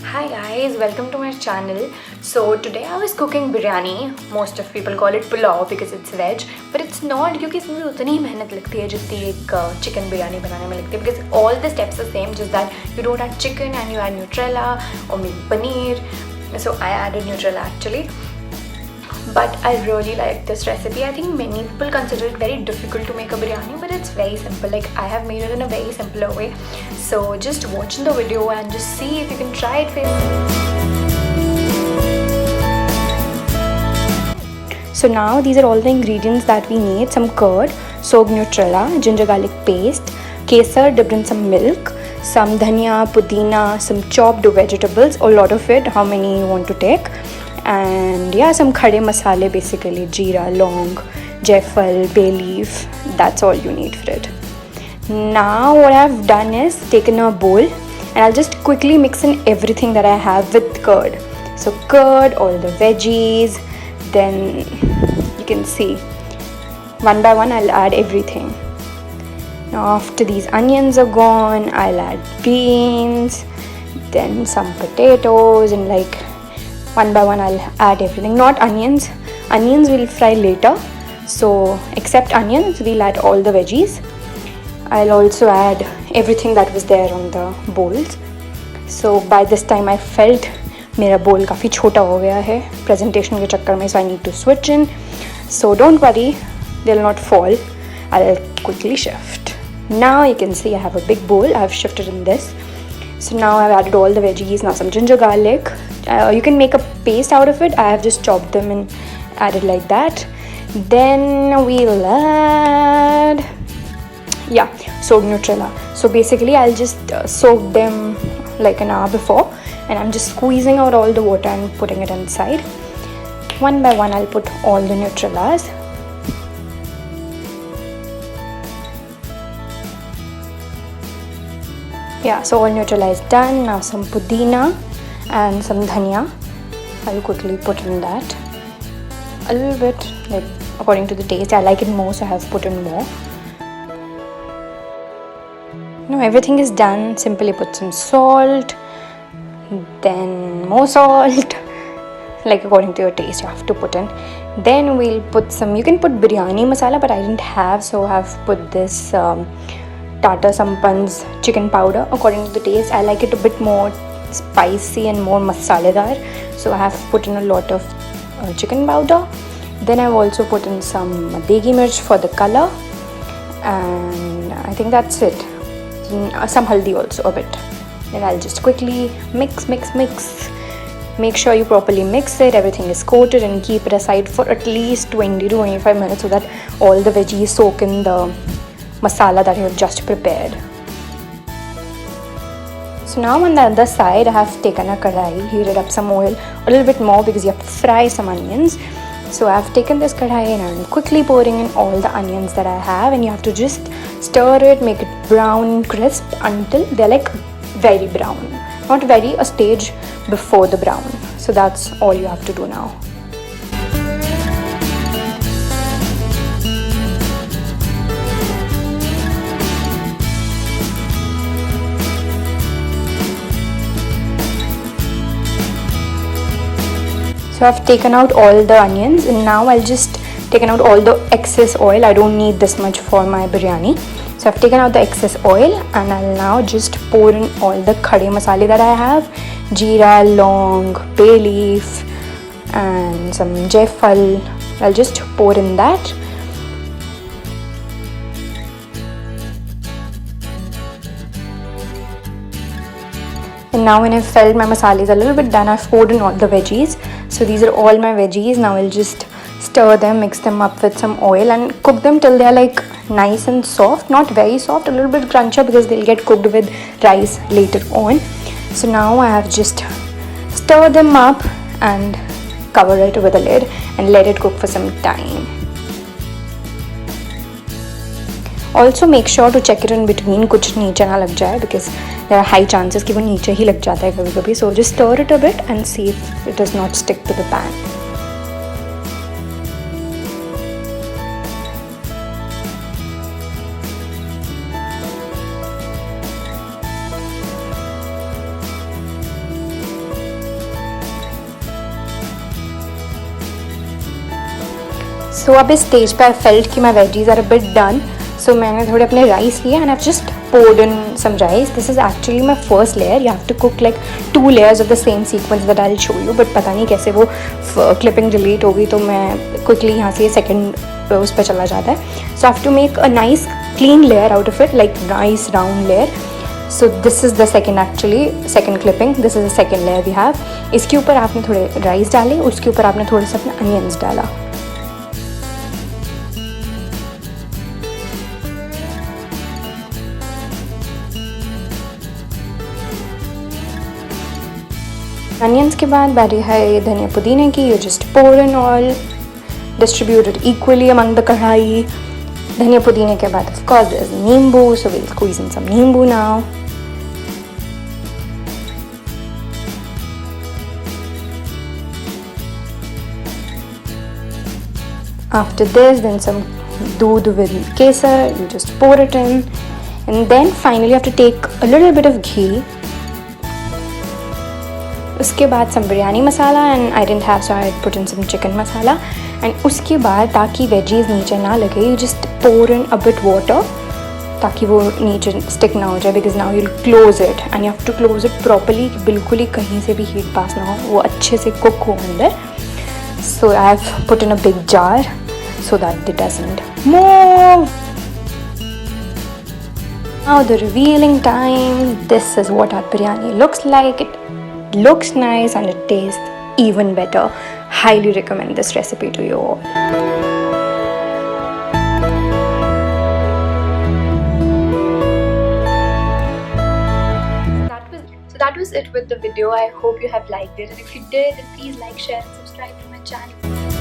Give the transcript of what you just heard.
Hi guys, welcome to my channel. So today I was cooking biryani. Most of people call it pulao because it's veg, but it's not क्योंकि इसमें उतनी ही मेहनत लगती है जितनी एक chicken biryani बनाने में लगती है because all the steps are same, just that you don't add chicken and you add Nutella or maybe paneer. So I added Nutella actually. But I really like this recipe. I think many people consider it very difficult to make a biryani, but it's very simple. Like I have made it in a very simpler way. So just watch the video and just see if you can try it for yourself. So now these are all the ingredients that we need. Some curd, soaked Nutella, ginger garlic paste, kesar dipped in some milk, some dhania, pudina, some chopped vegetables, a lot of it, how many you want to take. And yeah, some khade masale, basically jeera, long, jaifal, bay leaf. That's all you need for it. Now what I've done is taken a bowl and I'll just quickly mix in everything that I have with curd. So curd, all the veggies, then you can see one by one I'll add everything. Now after these onions are gone, I'll add beans, then some potatoes, and like one by one I'll add everything. Not onions. Onions we'll fry later. So except onions, we'll add all the veggies. I'll also add everything that was there on the bowls. So by this time I felt मेरा bowl काफ़ी छोटा हो गया है presentation के चक्कर में, so I need to switch in. So don't worry, they'll not fall. I'll quickly shift. Now you can see I have a big bowl. I've shifted in this. So now I've added all the veggies. Now some ginger garlic. You can make a paste out of it. I have just chopped them and added like that. Then we'll add soaked Nutella. So basically I'll just soak them like an hour before, and I'm just squeezing out all the water and putting it inside. One by one I'll put all the Nutellas. Yeah, so all Nutella is done. Now some pudina and some dhania. I'll quickly put in that. A little bit, like according to the taste. I like it more, so I have put in more. Now everything is done. Simply put some salt, then more salt. Like according to your taste, you have to put in. Then we'll put some. You can put biryani masala, but I didn't have, so I've put this. Tata Sampan's chicken powder according to the taste. I like it a bit more spicy and more masaledar, so I have put in a lot of chicken powder. Then I've also put in some degi mirch for the color, and I think that's it. Some haldi also a bit. Then I'll just quickly mix. Make sure you properly mix it, everything is coated, and keep it aside for at least 20 to 25 minutes so that all the veggies soak in the masala that you have just prepared. So now on the other side I have taken a kadai, heated up some oil, a little bit more because you have to fry some onions. So I have taken this kadai and I'm quickly pouring in all the onions that I have, and you have to just stir it, make it brown crisp until they're like very brown. Not very, a stage before the brown. So that's all you have to do now. So I've taken out all the onions, and now I'll just taken out all the excess oil. I don't need this much for my biryani. So I've taken out the excess oil, and I'll now just pour in all the khade masale that I have. Jeera, long, bay leaf, and some jaifal. I'll just pour in that. And now when I've felt my masala is a little bit done, I've poured in all the veggies. So these are all my veggies. Now I'll just stir them, mix them up with some oil, and cook them till they're like nice and soft. Not very soft, a little bit crunchier because they'll get cooked with rice later on. So now I have just stir them up and cover it with a lid and let it cook for some time. Also make sure to check it in between, कुछ नीचे ना लग जाए, because there are high chances कि वो नीचे ही लग जाता है कभी-कभी. So just stir it a bit and see if it does not stick to the pan. सो अब इस स्टेज पे आई फेल्ट कि my veggies are a bit done, so मैंने थोड़े अपने राइस लिए and I just poured in some rice. This is actually my first layer. You have to cook like 2 layers of the same sequence that I'll show you. But पता नहीं कैसे वो clipping delete हो गई, तो मैं quickly यहाँ से second उस पर चला जाता है. So I have to make a nice clean layer out of it, like nice round layer. So this is the second clipping. This is the second layer we have. इसके ऊपर आपने थोड़े rice डाले, उसके ऊपर आपने थोड़े से अपने onions डाला. अनियंस के बाद बारी है धनिया पुदीने की. You just pour in all, distribute it equally among the kadhai. धनिया पुदीने के बाद ऑफ कोर्स देयर इज नींबू, सो वी विल स्क्वीज इन सम नींबू now. After this, then some doodh with kesar. You just pour it in, and then finally you have to take a little bit of ghee. उसके बाद some biryani masala, and I didn't have, so I put in some chicken masala. And उसके बाद ताकि veggies नीचे ना लगे, you just pour in a bit water ताकि वो नीचे stick ना हो जाए, because now you'll close it and you have to close it properly, बिल्कुल ही कहीं से भी heat pass ना हो, वो अच्छे से cook हो अंदर. So I have put in a big jar so that it doesn't move. Now the revealing time. This is what our biryani looks like. It looks nice and it tastes even better. Highly recommend this recipe to you all. So that was it with the video. I hope you have liked it, and if you did, then please like, share and subscribe to my channel.